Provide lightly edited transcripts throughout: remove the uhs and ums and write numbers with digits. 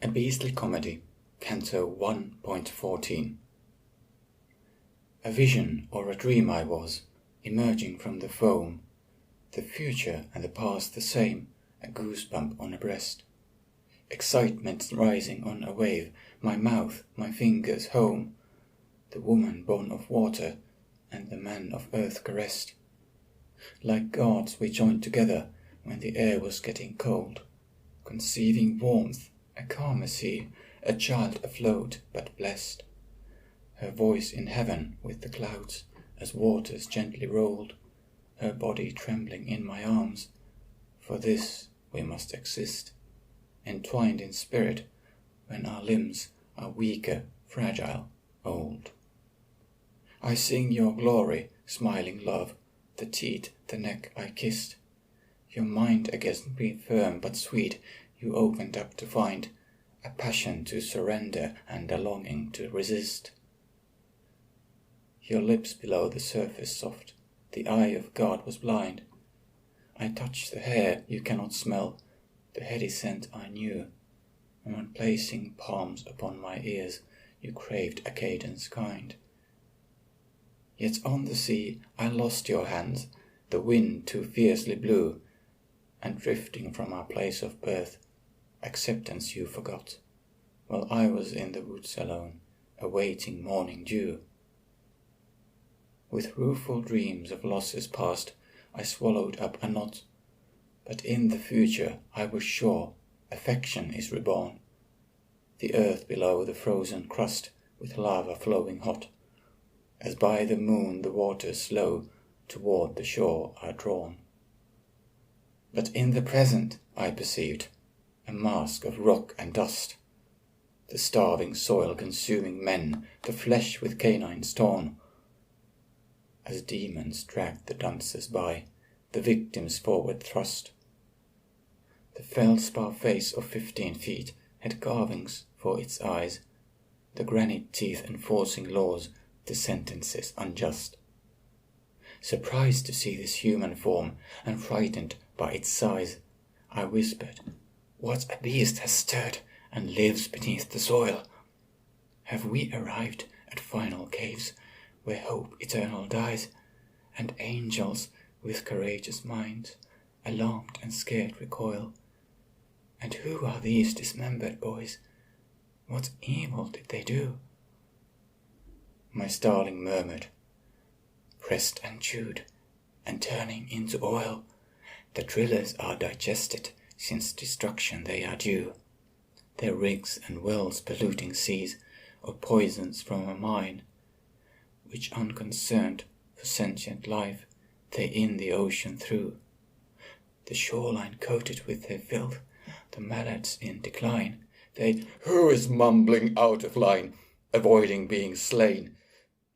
A Beastly Comedy, Canto 1.14. A vision or a dream I was, emerging from the foam, the future and the past the same, a goosebump on a breast. Excitement rising on a wave, my mouth, my fingers home, the woman born of water and the man of earth caressed. Like gods we joined together when the air was getting cold, conceiving warmth, a calmer sea, a child afloat but blessed. Her voice in heaven with the clouds as waters gently rolled, her body trembling in my arms, for this we must exist, entwined in spirit when our limbs are weaker, fragile, old. I sing your glory, smiling love, the teeth, the neck I kissed. Your mind against me firm but sweet, you opened up to find a passion to surrender and a longing to resist. Your lips below the surface soft, the eye of God was blind. I touched the hair you cannot smell, the heady scent I knew, and when placing palms upon my ears, you craved a cadence kind. Yet on the sea I lost your hands, the wind too fiercely blew, and drifting from our place of birth, acceptance you forgot, while I was in the woods alone, awaiting morning dew. With rueful dreams of losses past, I swallowed up a knot, but in the future I was sure affection is reborn, the earth below the frozen crust with lava flowing hot, as by the moon the waters slow toward the shore are drawn. But in the present I perceived a mask of rock and dust, the starving soil consuming men, the flesh with canines torn, as demons dragged the dancers by, the victims forward thrust. The feldspar face of 15 feet had carvings for its eyes, the granite teeth enforcing laws, the sentences unjust. Surprised to see this human form, and frightened by its size, I whispered, "What a beast has stirred and lives beneath the soil? Have we arrived at final caves where hope eternal dies, and angels with courageous minds, alarmed and scared recoil? And who are these dismembered boys? What evil did they do?" My starling murmured, "Pressed and chewed, and turning into oil, the drillers are digested, since destruction they are due. Their rigs and wells polluting seas, or poisons from a mine, which unconcerned for sentient life they in the ocean threw. The shoreline coated with their filth, the mallards in decline, they—" "Who is mumbling out of line, avoiding being slain?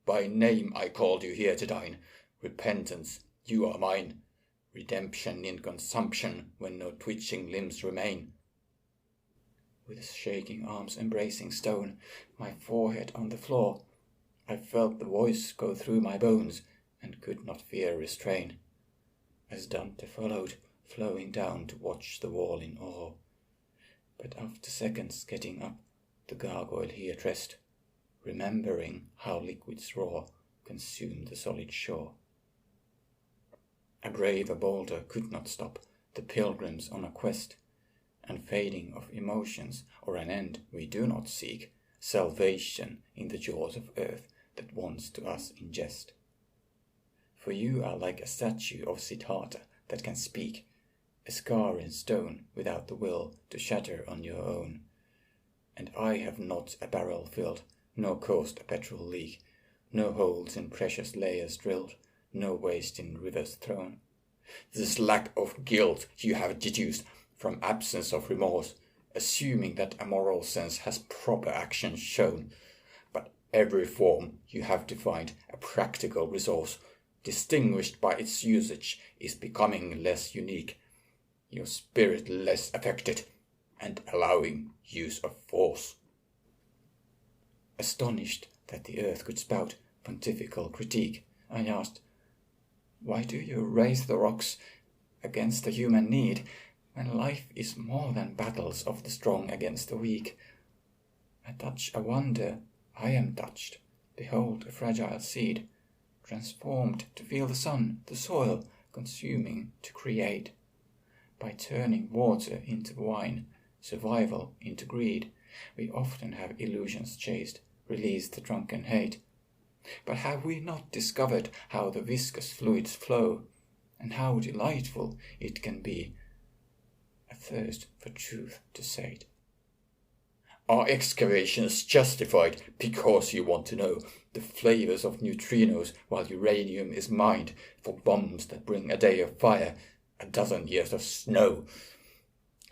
By name I called you here to dine. Repentance, you are mine. Redemption in consumption, when no twitching limbs remain." With shaking arms embracing stone, my forehead on the floor, I felt the voice go through my bones, and could not fear restrain, as Dante followed, flowing down to watch the wall in awe. But after seconds getting up, the gargoyle he addressed, remembering how liquids raw consume the solid shore. A braver boulder could not stop the pilgrims on a quest, and fading of emotions or an end we do not seek, salvation in the jaws of earth that wants to us in jest. For you are like a statue of Siddhartha that can speak, a scar in stone without the will to shatter on your own, and I have not a barrel filled, nor caused a petrol leak, no holes in precious layers drilled, no waste in rivers thrown. This lack of guilt you have deduced from absence of remorse, assuming that a moral sense has proper action shown. But every form you have defined a practical resource, distinguished by its usage, is becoming less unique, your spirit less affected, and allowing use of force. Astonished that the earth could spout pontifical critique, I asked, "Why do you raise the rocks against the human need? when life is more than battles of the strong against the weak. I touch a wonder, I am touched. Behold a fragile seed, transformed to feel the sun, the soil, consuming to create. By turning water into wine, survival into greed, we often have illusions chased, released the drunken hate. But have we not discovered how the viscous fluids flow, and how delightful it can be, a thirst for truth to sate? Are excavations justified because you want to know the flavors of neutrinos while uranium is mined for bombs that bring a day of fire, a dozen years of snow?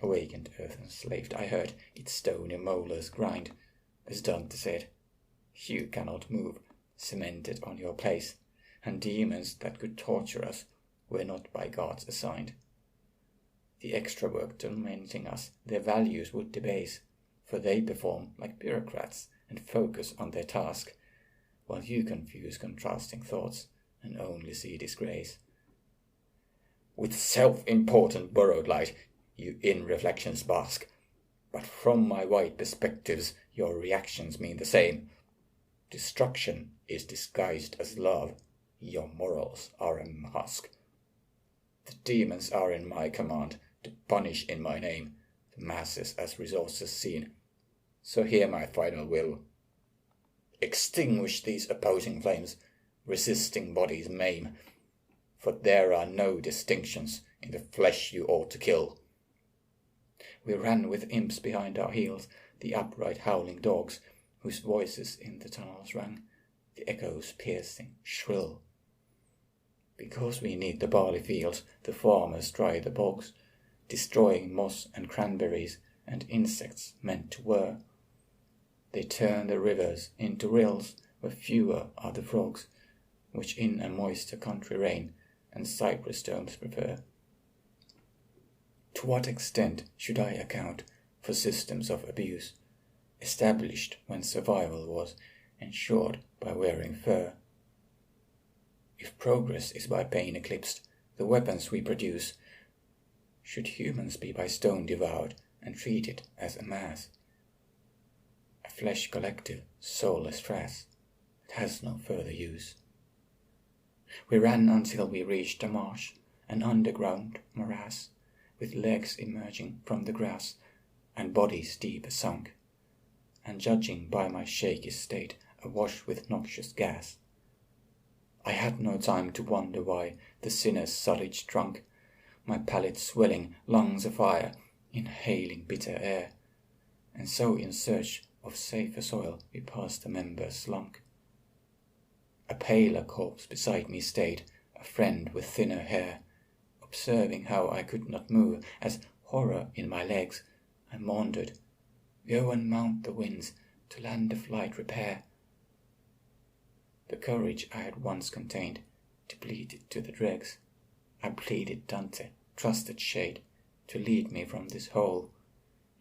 Awakened earth enslaved, I heard its stony molars grind, as Dante said, you cannot move, cemented on your place, and demons that could torture us were not by gods assigned. The extra work tormenting us their values would debase, for they perform like bureaucrats and focus on their task, while you confuse contrasting thoughts and only see disgrace. With self-important borrowed light, you in reflections bask, but from my wide perspectives your reactions mean the same. Destruction is disguised as love, your morals are a mask. The demons are in my command, to punish in my name, the masses as resources seen. So hear my final will. Extinguish these opposing flames, resisting bodies maim, for there are no distinctions in the flesh you ought to kill. We ran with imps behind our heels, the upright howling dogs, whose voices in the tunnels rang, the echoes piercing, shrill. Because we need the barley fields, the farmers dry the bogs, destroying moss and cranberries and insects meant to whir. They turn the rivers into rills where fewer are the frogs, which in a moister country rain and cypress stones prefer. To what extent should I account for systems of abuse, established when survival was ensured by wearing fur? If progress is by pain eclipsed, the weapons we produce, should humans be by stone devoured and treated as a mass? A flesh collective, soulless frass, that has no further use. We ran until we reached a marsh, an underground morass, with legs emerging from the grass and bodies deep sunk, and judging by my shaky state, awash with noxious gas. I had no time to wonder why the sinner's sullige drunk, my palate swelling, lungs afire, inhaling bitter air, and so in search of safer soil we passed the members slunk. A paler corpse beside me stayed, a friend with thinner hair, observing how I could not move, as horror in my legs, I maundered, go and mount the winds, to land of light repair. The courage I had once contained depleted to the dregs. I pleaded Dante, trusted shade, to lead me from this hole,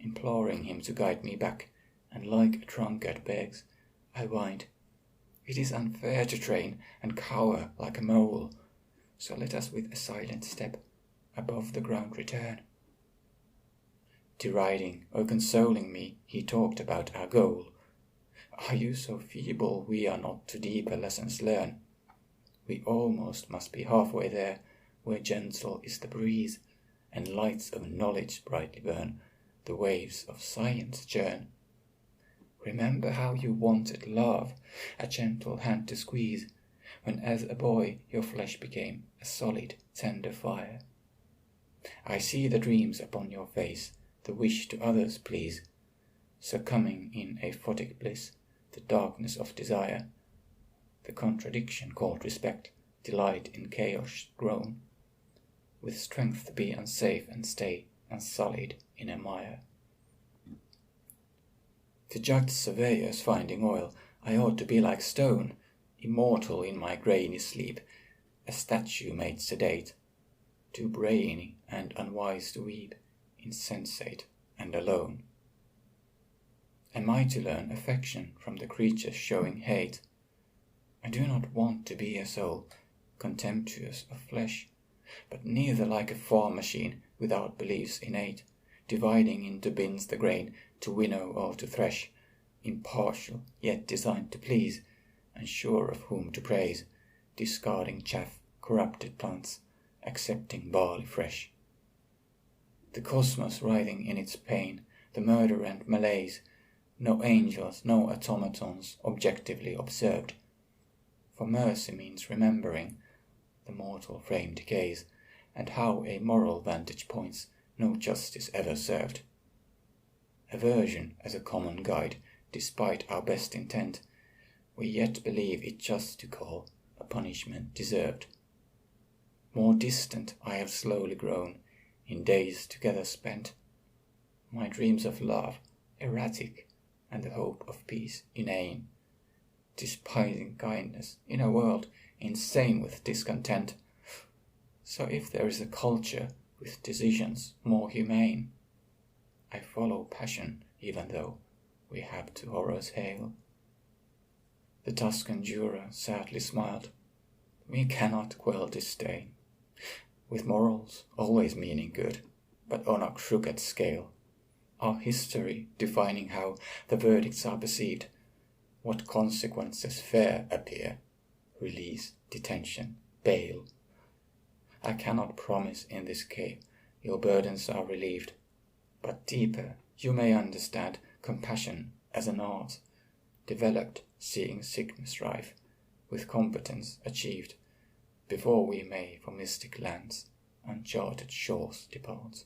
imploring him to guide me back, and like a drunkard begs, I whined, it is unfair to train and cower like a mole, so let us with a silent step above the ground return. Deriding or consoling me, he talked about our goal. Are you so feeble we are not to deeper lessons learn? We almost must be halfway there, where gentle is the breeze, and lights of knowledge brightly burn, the waves of science churn. Remember how you wanted love, a gentle hand to squeeze, when as a boy your flesh became a solid, tender fire. I see the dreams upon your face, the wish to others please, succumbing in aphotic bliss, the darkness of desire, the contradiction called respect, delight in chaos grown, with strength to be unsafe and stay unsullied in a mire. To judge surveyors finding oil, I ought to be like stone, immortal in my grainy sleep, a statue made sedate, too brainy and unwise to weep, insensate and alone. Am I to learn affection from the creatures showing hate? I do not want to be a soul, contemptuous of flesh, but neither like a farm machine without beliefs innate, dividing into bins the grain to winnow or to thresh, impartial yet designed to please, and sure of whom to praise, discarding chaff, corrupted plants, accepting barley fresh. The cosmos writhing in its pain, the murder and malaise, no angels, no automatons objectively observed. For mercy means remembering the mortal frame decays, and how a moral vantage points no justice ever served. Aversion as a common guide, despite our best intent, we yet believe it just to call a punishment deserved. More distant I have slowly grown, in days together spent, my dreams of love erratic, and the hope of peace inane, despising kindness in a world insane with discontent. So if there is a culture with decisions more humane, I follow passion even though we have to horrors hail. The Tuscan juror sadly smiled. We cannot quell disdain, with morals always meaning good, but on a crooked scale. Our history defining how the verdicts are perceived, what consequences fair appear, release, detention, bail. I cannot promise in this cave your burdens are relieved, but deeper you may understand compassion as an art, developed seeing sickness rife, with competence achieved, before we may for mystic lands, uncharted shores depart.